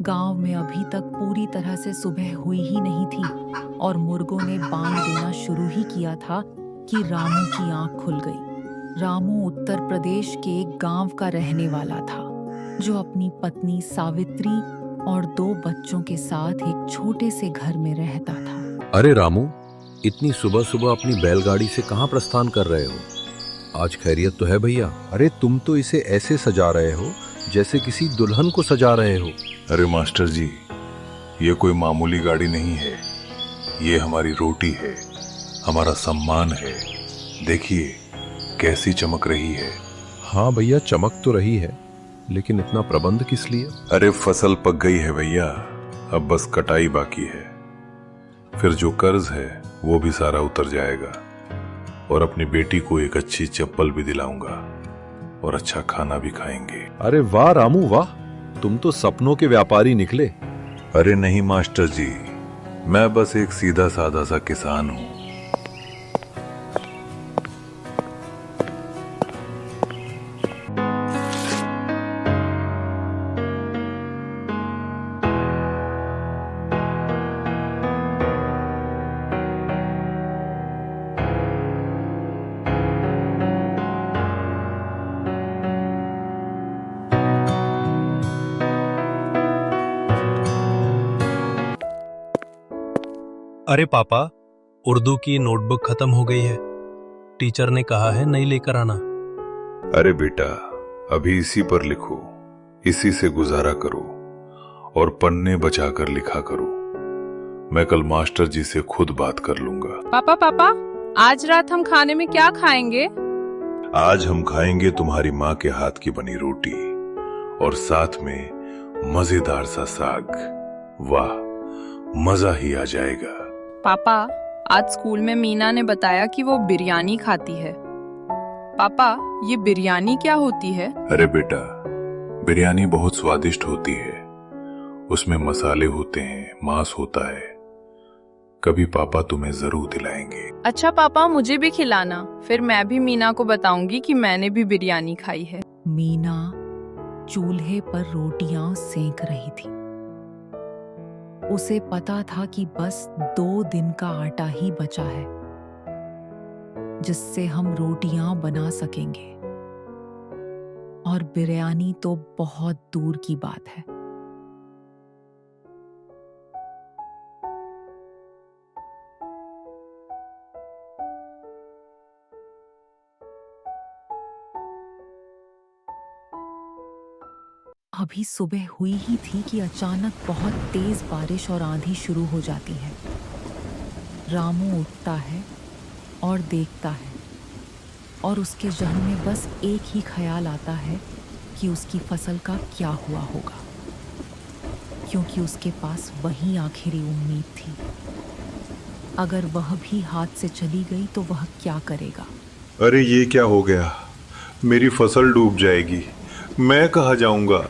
गांव में अभी तक पूरी तरह से सुबह हुई ही नहीं थी और मुर्गों ने बांग देना शुरू ही किया था कि रामू की आंख खुल गई। रामू उत्तर प्रदेश के एक गांव का रहने वाला था, जो अपनी पत्नी सावित्री और 2 बच्चों के साथ एक छोटे से घर में रहता था। अरे रामू, इतनी सुबह सुबह अपनी बैलगाड़ी से कहाँ प्रस्थान कर रहे हो? आज खैरियत तो है भैया? अरे तुम तो इसे ऐसे सजा रहे हो जैसे किसी दुल्हन को सजा रहे हो। अरे मास्टर जी, ये कोई मामूली गाड़ी नहीं है, ये हमारी रोटी है, हमारा सम्मान है। देखिए कैसी चमक रही है। हाँ भैया, चमक तो रही है, लेकिन इतना प्रबंध किस लिए? अरे फसल पक गई है भैया, अब बस कटाई बाकी है। फिर जो कर्ज है वो भी सारा उतर जाएगा और अपनी बेटी को एक अच्छी चप्पल भी दिलाऊंगा और अच्छा खाना भी खाएंगे। अरे वाह रामू वाह, तुम तो सपनों के व्यापारी निकले। अरे नहीं मास्टर जी, मैं बस एक सीधा साधा सा किसान हूँ। अरे पापा, उर्दू की नोटबुक खत्म हो गई है। टीचर ने कहा है नई लेकर आना। अरे बेटा, अभी इसी पर लिखो, इसी से गुजारा करो और पन्ने बचाकर लिखा करो। मैं कल मास्टर जी से खुद बात कर लूंगा। पापा पापा, आज रात हम खाने में क्या खाएंगे? आज हम खाएंगे तुम्हारी माँ के हाथ की बनी रोटी और साथ में मजेदार सा साग। वाह, मजा ही आ जाएगा। पापा, आज स्कूल में मीना ने बताया कि वो बिरयानी खाती है। पापा, ये बिरयानी क्या होती है? अरे बेटा, बिरयानी बहुत स्वादिष्ट होती है। उसमें मसाले होते हैं, मांस होता है। कभी पापा तुम्हें जरूर दिलाएंगे। अच्छा पापा, मुझे भी खिलाना, फिर मैं भी मीना को बताऊंगी कि मैंने भी बिरयानी खाई है। मीना चूल्हे पर रोटियां सेंक रही थी। उसे पता था कि बस 2 दिन का आटा ही बचा है जिससे हम रोटियां बना सकेंगे, और बिरयानी तो बहुत दूर की बात है। अभी सुबह हुई ही थी कि अचानक बहुत तेज बारिश और आंधी शुरू हो जाती है। रामू उठता है और देखता है, और उसके जहन में बस एक ही ख्याल आता है कि उसकी फसल का क्या हुआ होगा, क्योंकि उसके पास वही आखिरी उम्मीद थी। अगर वह भी हाथ से चली गई तो वह क्या करेगा? अरे ये क्या हो गया, मेरी फसल डूब जाएगी, मैं कहाँ जाऊंगा?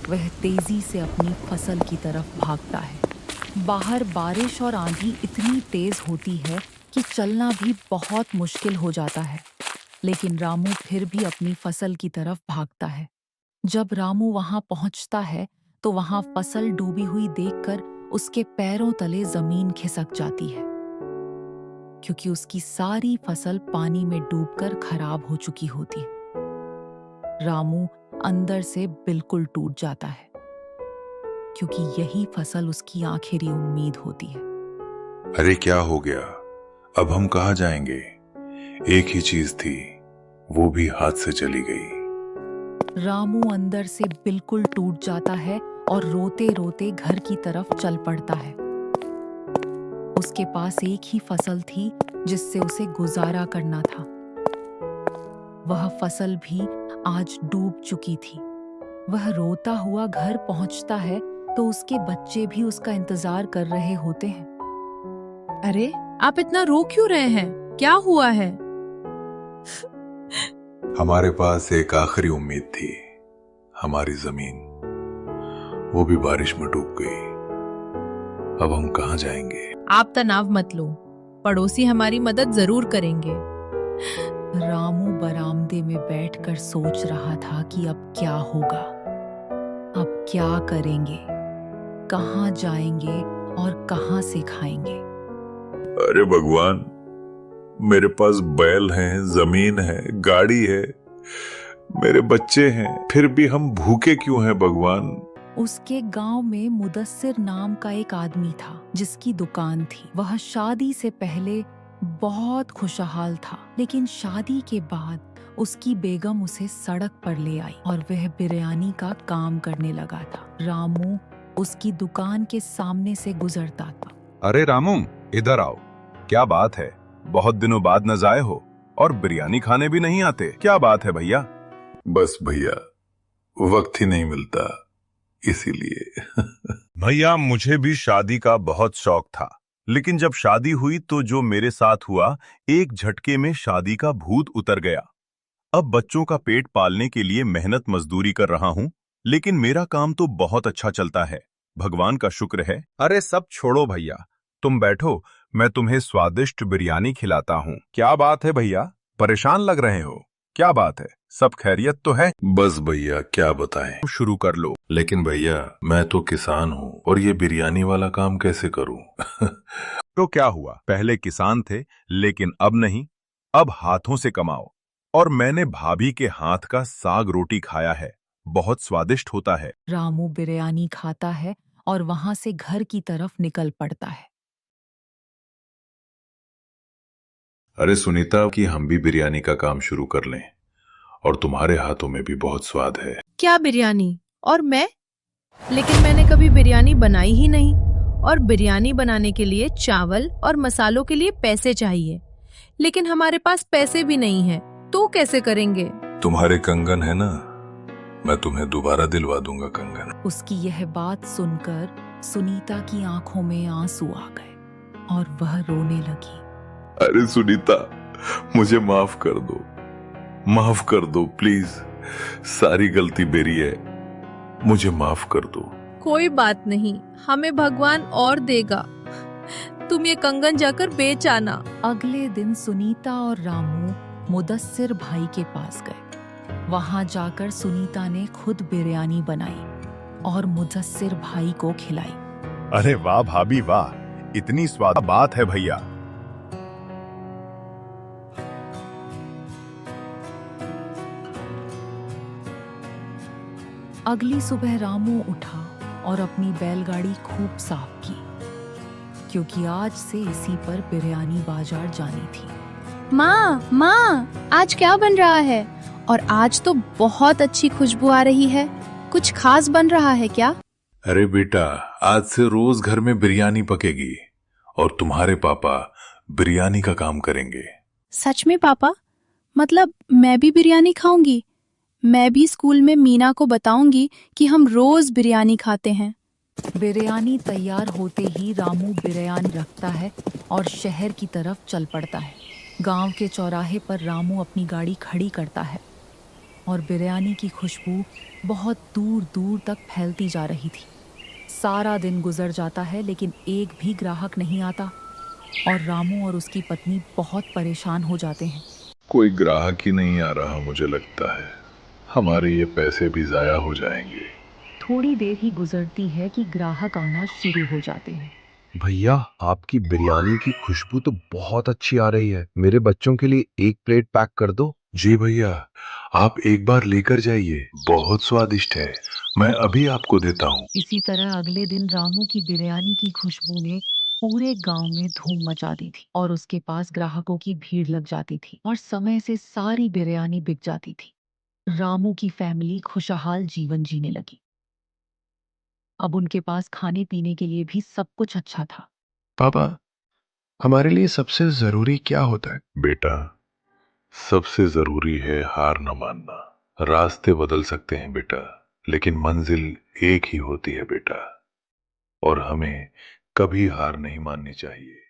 वह तेजी से अपनी फसल की तरफ भागता है। बाहर बारिश और आंधी इतनी तेज होती है कि चलना भी बहुत मुश्किल हो जाता है, लेकिन रामू फिर भी अपनी फसल की तरफ भागता है। जब रामू वहां पहुंचता है तो वहां फसल डूबी हुई देखकर उसके पैरों तले जमीन खिसक जाती है, क्योंकि उसकी सारी फसल पानी में डूबकर खराब हो चुकी होती है। रामू अंदर से बिल्कुल टूट जाता है, क्योंकि यही फसल उसकी आखिरी उम्मीद होती है। अरे क्या हो गया, अब हम कहाँ जाएंगे? एक ही चीज थी, वो भी हाथ से चली गई। रामू अंदर से बिल्कुल टूट जाता है और रोते रोते घर की तरफ चल पड़ता है। उसके पास एक ही फसल थी जिससे उसे गुजारा करना था। वह फसल भी आज डूब चुकी थी। वह रोता हुआ घर पहुंचता है तो उसके बच्चे भी उसका इंतजार कर रहे होते हैं। अरे, आप इतना रो क्यों रहे हैं? क्या हुआ है? हमारे पास एक आखिरी उम्मीद थी, हमारी जमीन, वो भी बारिश में डूब गई। अब हम कहाँ जाएंगे? आप तनाव मत लो, पड़ोसी हमारी मदद जरूर करेंगे। रामू बरामदे में बैठकर सोच रहा था कि अब क्या होगा। अब क्या करेंगे, कहाँ जाएंगे और कहाँ से खाएंगे। अरे भगवान, मेरे पास बैल हैं, जमीन है, गाड़ी है, मेरे बच्चे हैं, फिर भी हम भूखे क्यों हैं भगवान? उसके गांव में मुदस्सिर नाम का एक आदमी था जिसकी दुकान थी। वह शादी से पहले बहुत खुशहाल था, लेकिन शादी के बाद उसकी बेगम उसे सड़क पर ले आई और वह बिरयानी का काम करने लगा था। रामू उसकी दुकान के सामने से गुजरता था। अरे रामू, इधर आओ। क्या बात है, बहुत दिनों बाद नजर आए हो और बिरयानी खाने भी नहीं आते। क्या बात है भैया? बस भैया, वक्त ही नहीं मिलता, इसीलिए। भैया, मुझे भी शादी का बहुत शौक था, लेकिन जब शादी हुई तो जो मेरे साथ हुआ, एक झटके में शादी का भूत उतर गया। अब बच्चों का पेट पालने के लिए मेहनत मजदूरी कर रहा हूँ, लेकिन मेरा काम तो बहुत अच्छा चलता है, भगवान का शुक्र है। अरे सब छोड़ो भैया, तुम बैठो, मैं तुम्हें स्वादिष्ट बिरयानी खिलाता हूँ। क्या बात है भैया, परेशान लग रहे हो? क्या बात है, सब खैरियत तो है? बस भैया, क्या बताएं। शुरू कर लो। लेकिन भैया, मैं तो किसान हूँ और ये बिरयानी वाला काम कैसे करूँ? तो क्या हुआ, पहले किसान थे लेकिन अब नहीं, अब हाथों से कमाओ। और मैंने भाभी के हाथ का साग रोटी खाया है, बहुत स्वादिष्ट होता है। रामू बिरयानी खाता है और वहां से घर की तरफ निकल पड़ता है। अरे सुनीता, कि हम भी बिरयानी का काम शुरू कर लें, और तुम्हारे हाथों में भी बहुत स्वाद है। क्या बिरयानी? और मैं? लेकिन मैंने कभी बिरयानी बनाई ही नहीं, और बिरयानी बनाने के लिए चावल और मसालों के लिए पैसे चाहिए, लेकिन हमारे पास पैसे भी नहीं हैं, तो कैसे करेंगे? तुम्हारे कंगन है ना, मैं तुम्हें दोबारा दिलवा दूंगा कंगन। उसकी यह बात सुनकर सुनीता की आंखों में आंसू आ गए और वह रोने लगी। अरे सुनीता, मुझे माफ कर दो प्लीज, सारी गलती मेरी है, मुझे माफ कर दो। कोई बात नहीं, हमें भगवान और देगा, तुम ये कंगन जाकर बेच आना। अगले दिन सुनीता और रामू मुदस्सिर भाई के पास गए। वहां जाकर सुनीता ने खुद बिरयानी बनाई और मुदस्सिर भाई को खिलाई। अरे वाह भाभी वाह, इतनी स्वाद बात है भैया। अगली सुबह रामू उठा और अपनी बैलगाड़ी खूब साफ की, क्योंकि आज से इसी पर बिरयानी बाजार जानी थी। माँ, आज क्या बन रहा है? और आज तो बहुत अच्छी खुशबू आ रही है, कुछ खास बन रहा है क्या? अरे बेटा, आज से रोज घर में बिरयानी पकेगी और तुम्हारे पापा बिरयानी का काम करेंगे। सच में पापा? मतलब मैं भी बिरयानी खाऊंगी? मैं भी स्कूल में मीना को बताऊंगी कि हम रोज बिरयानी खाते हैं। बिरयानी तैयार होते ही रामू बिरयानी रखता है और शहर की तरफ चल पड़ता है। गांव के चौराहे पर रामू अपनी गाड़ी खड़ी करता है और बिरयानी की खुशबू बहुत दूर दूर तक फैलती जा रही थी। सारा दिन गुजर जाता है लेकिन एक भी ग्राहक नहीं आता और रामू और उसकी पत्नी बहुत परेशान हो जाते हैं। कोई ग्राहक ही नहीं आ रहा, मुझे लगता है हमारे ये पैसे भी जाया हो जाएंगे। थोड़ी देर ही गुजरती है कि ग्राहक आना शुरू हो जाते हैं। भैया, आपकी बिरयानी की खुशबू तो बहुत अच्छी आ रही है, मेरे बच्चों के लिए एक प्लेट पैक कर दो। जी भैया, आप एक बार लेकर जाइए, बहुत स्वादिष्ट है, मैं अभी आपको देता हूँ। इसी तरह अगले दिन रामू की बिरयानी की खुशबू ने पूरे गांव में धूम मचा दी थी और उसके पास ग्राहकों की भीड़ लग जाती थी और समय से सारी बिरयानी बिक जाती थी। रामू की फैमिली खुशहाल जीवन जीने लगी। अब उनके पास खाने पीने के लिए भी सब कुछ अच्छा था। पापा, हमारे लिए सबसे जरूरी क्या होता है? बेटा, सबसे जरूरी है हार न मानना। रास्ते बदल सकते हैं बेटा, लेकिन मंजिल एक ही होती है बेटा, और हमें कभी हार नहीं माननी चाहिए।